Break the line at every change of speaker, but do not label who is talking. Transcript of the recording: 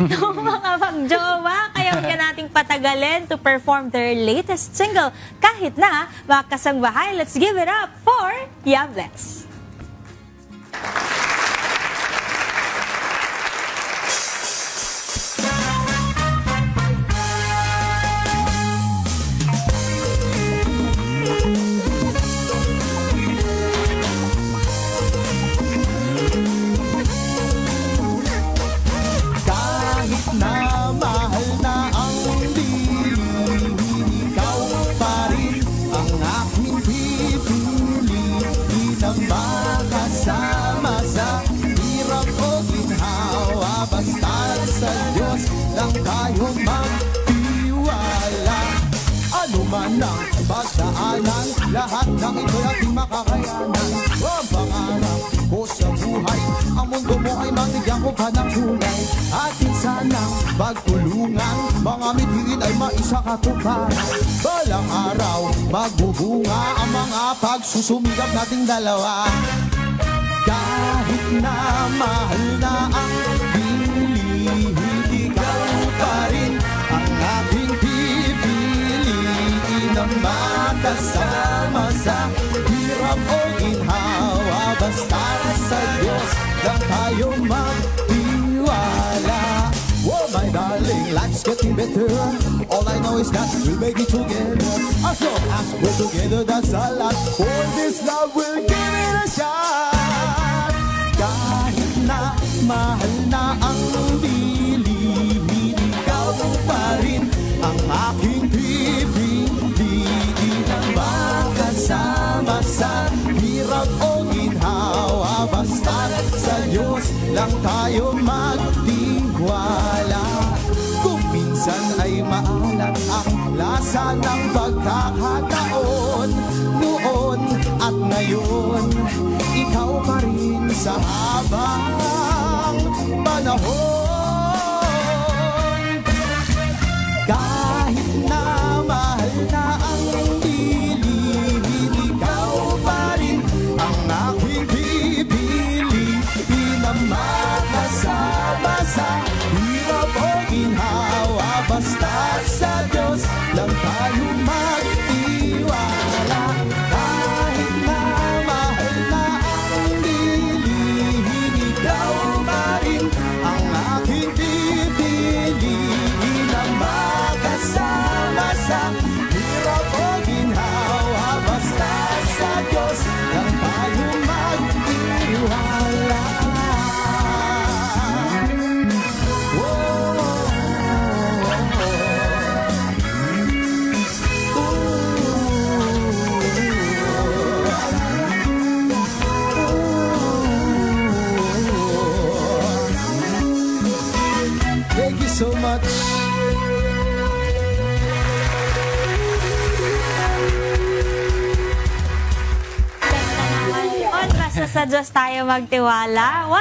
ng mga magjowa. Kaya huwag nating patagalin to perform their latest single. Kahit na mga kasangbahay, let's give it up for Yables.
Makasama sa hirap o ginhawa, basta sa Diyos lang tayo magtiwala. Ano man ang pagdaanan, lahat ng ito'y ating makakayanan. Ang pangarap ko sa buhay, ang mundo mo ay mabigyan ko pa ng kulay. Atin sanang pagtulungan, mga mithiin ay maisakatuparan. Balang araw, magbubunga ang mga pagsusumikap nating dalawa. Kahit na mahal na ang bilihin, ikaw pa rin ang aking pipiliin na makasama sa hirap o ginhawa. Basta sa Diyos lang tayo magtiwala. Oh my darling, life's getting better. All I know is that we'll make it together. As long as we're together, that's a lot. For this love, we'll give it a shot. Kahit na mahal na ang bilihin, ikaw pa rin ang aking pipiliin na makasama sa hirap o ginhawa. Basta sa Diyos lang tayo magtiwala. Kung minsan ay maalat ang lasa ng pagkakataon, noon at ngayon, ikaw pa rin sa habang panahon. Kahit na mahal na ang bilihin, ikaw pa rin ang aking pipiliin na makasama sa hirap o ginhawa. Basta sa Diyos lang tayo magtiwala. Kahit na mahal na ang bilihin, ikaw pa rin ang aking pipiliin na makasama sa hirap o ginhawa. Basta sa Diyos lang tayo magtiwala. Thank you so much.
Basta sa Diyos tayo magtiwala.